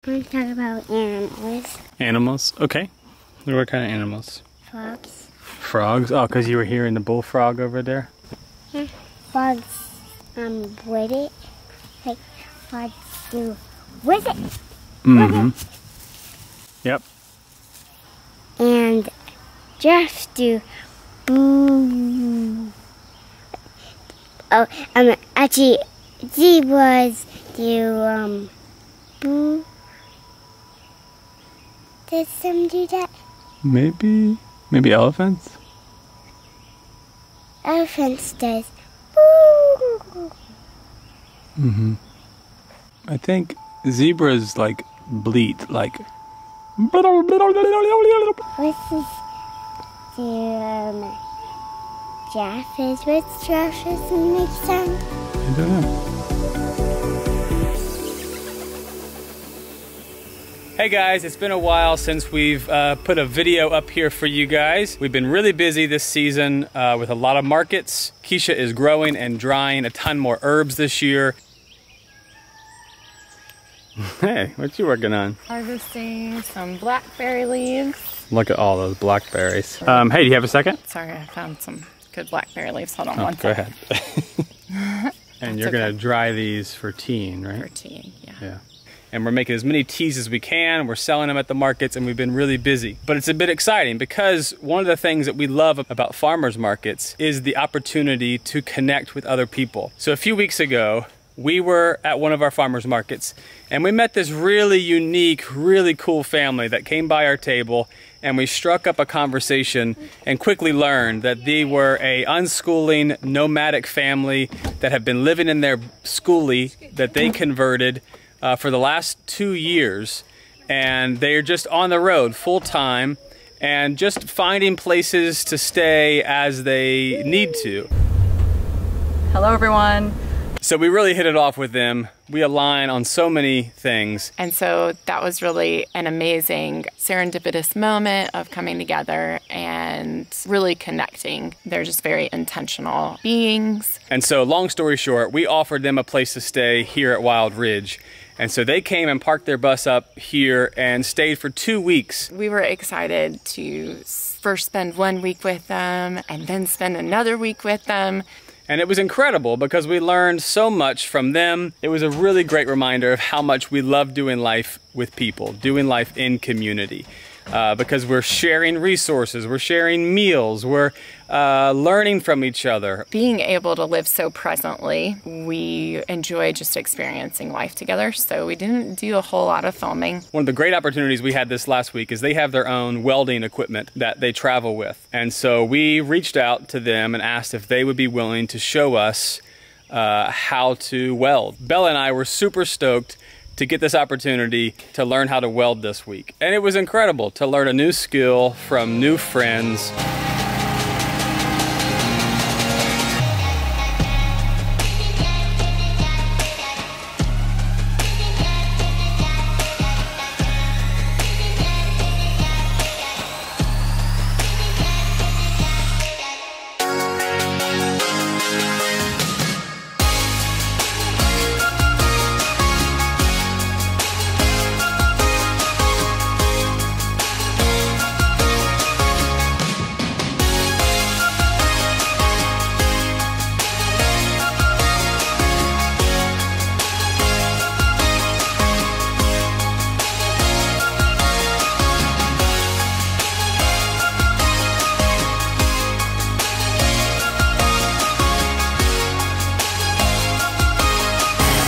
I'm going to talk about animals. Animals? Okay. What kind of animals? Frogs. Frogs? Oh, because you were hearing the bullfrog over there? Yeah. Frogs, with it. Like, frogs do with it. Mm-hmm. Yep. And giraffes do boo. Oh, actually, zebras do, boo. Does some do that? Maybe elephants? Elephants does boo. Mm-hmm. I think zebras like bleat, like. What's this? Giraffes? What's giraffes make sound? I don't know. Hey guys, it's been a while since we've put a video up here for you guys. We've been really busy this season with a lot of markets. Keisha is growing and drying a ton more herbs this year. Hey, what you working on? Harvesting some blackberry leaves. Look at all those blackberries. Hey, do you have a second? Sorry, I found some good blackberry leaves. Hold on Oh, one go second. ahead. And you're gonna dry these for teaing, right? For teaing, yeah. Yeah. And we're making as many teas as we can. We're selling them at the markets and we've been really busy. But it's a bit exciting because one of the things that we love about farmers markets is the opportunity to connect with other people. So a few weeks ago, we were at one of our farmers markets and we met this really unique, really cool family that came by our table, and we struck up a conversation and quickly learned that they were a unschooling, nomadic family that have been living in their schoolie that they converted for the last 2 years, and they're just on the road full time and just finding places to stay as they need to. Hello everyone. So we really hit it off with them. We align on so many things. And so that was really an amazing serendipitous moment of coming together and really connecting. They're just very intentional beings. And so long story short, we offered them a place to stay here at Wild Ridge. And so they came and parked their bus up here and stayed for 2 weeks. We were excited to first spend 1 week with them and then spend another week with them. And it was incredible because we learned so much from them. It was a really great reminder of how much we love doing life with people, doing life in community. Because we're sharing resources, we're sharing meals, we're learning from each other. Being able to live so presently, we enjoy just experiencing life together, so we didn't do a whole lot of filming. One of the great opportunities we had this last week is they have their own welding equipment that they travel with. And so we reached out to them and asked if they would be willing to show us how to weld. Bella and I were super stoked to get this opportunity to learn how to weld this week. And it was incredible to learn a new skill from new friends.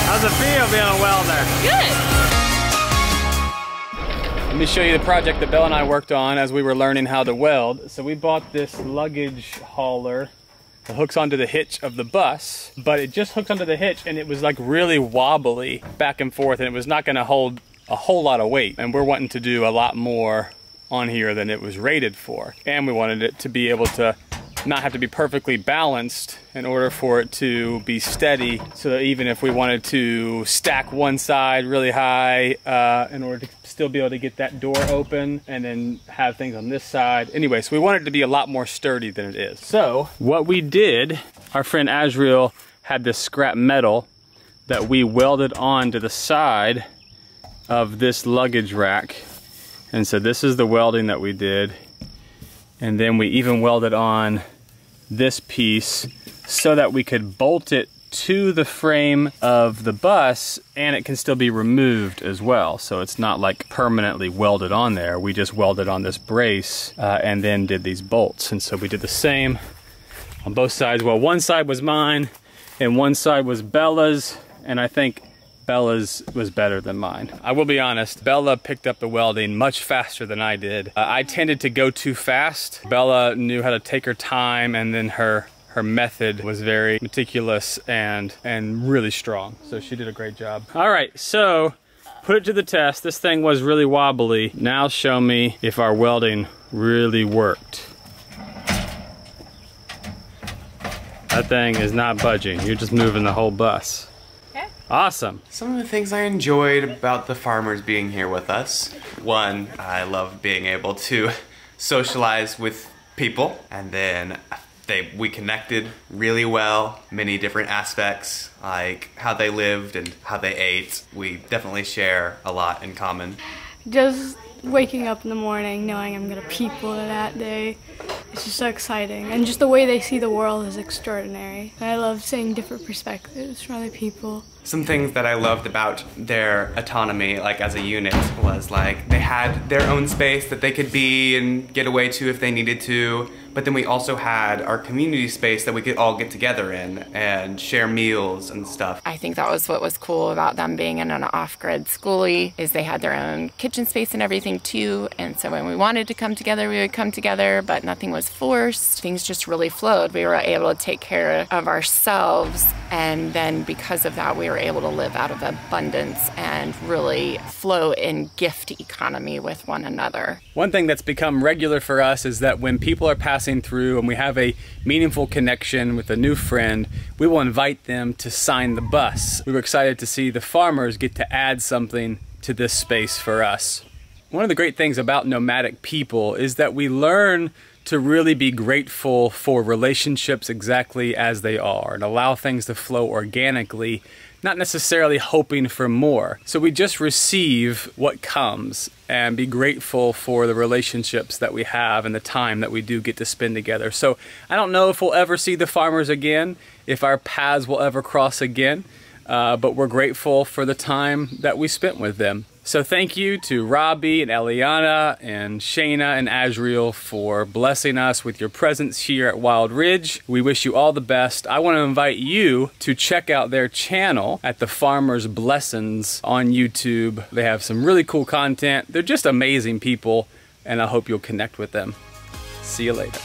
How's it feel being a welder? Good! Let me show you the project that Bella and I worked on as we were learning how to weld. So we bought this luggage hauler that hooks onto the hitch of the bus, but it just hooks onto the hitch and it was like really wobbly back and forth, and it was not gonna hold a whole lot of weight. And we're wanting to do a lot more on here than it was rated for. And we wanted it to be able to not have to be perfectly balanced in order for it to be steady, so that even if we wanted to stack one side really high in order to still be able to get that door open and then have things on this side. Anyway, so we wanted it to be a lot more sturdy than it is. So what we did, our friend Azriel had this scrap metal that we welded onto the side of this luggage rack. And so this is the welding that we did. And then we even welded on this piece so that we could bolt it to the frame of the bus, and it can still be removed as well. So it's not like permanently welded on there. We just welded on this brace and then did these bolts. And so we did the same on both sides. Well, one side was mine and one side was Bella's, and I think Bella's was better than mine. I will be honest, Bella picked up the welding much faster than I did. I tended to go too fast. Bella knew how to take her time, and then her method was very meticulous and really strong. So she did a great job. All right, so put it to the test. This thing was really wobbly. Now show me if our welding really worked. That thing is not budging. You're just moving the whole bus. Okay. Awesome. Some of the things I enjoyed about the farmers being here with us. One, I love being able to socialize with people, and then we connected really well, many different aspects, like how they lived and how they ate. We definitely share a lot in common. Just waking up in the morning knowing I'm gonna people that day, it's just so exciting. And just the way they see the world is extraordinary. And I love seeing different perspectives from other people. Some things that I loved about their autonomy, like as a unit, was like they had their own space that they could be and get away to if they needed to. But then we also had our community space that we could all get together in and share meals and stuff. I think that was what was cool about them being in an off-grid schoolie, is they had their own kitchen space and everything too. And so when we wanted to come together, we would come together, but nothing was forced. Things just really flowed. We were able to take care of ourselves, and then because of that, we were able to live out of abundance and really flow in gift economy with one another. One thing that's become regular for us is that when people are passing through and we have a meaningful connection with a new friend, we will invite them to sign the bus. We were excited to see the farmers get to add something to this space for us. One of the great things about nomadic people is that we learn to really be grateful for relationships exactly as they are and allow things to flow organically, not necessarily hoping for more. So we just receive what comes and be grateful for the relationships that we have and the time that we do get to spend together. So I don't know if we'll ever see the farmers again, if our paths will ever cross again, but we're grateful for the time that we spent with them. So thank you to Robbie and Eliana and Shayna and Azriel for blessing us with your presence here at Wild Ridge. We wish you all the best. I want to invite you to check out their channel at the Farmers Blessons on YouTube. They have some really cool content. They're just amazing people, and I hope you'll connect with them. See you later.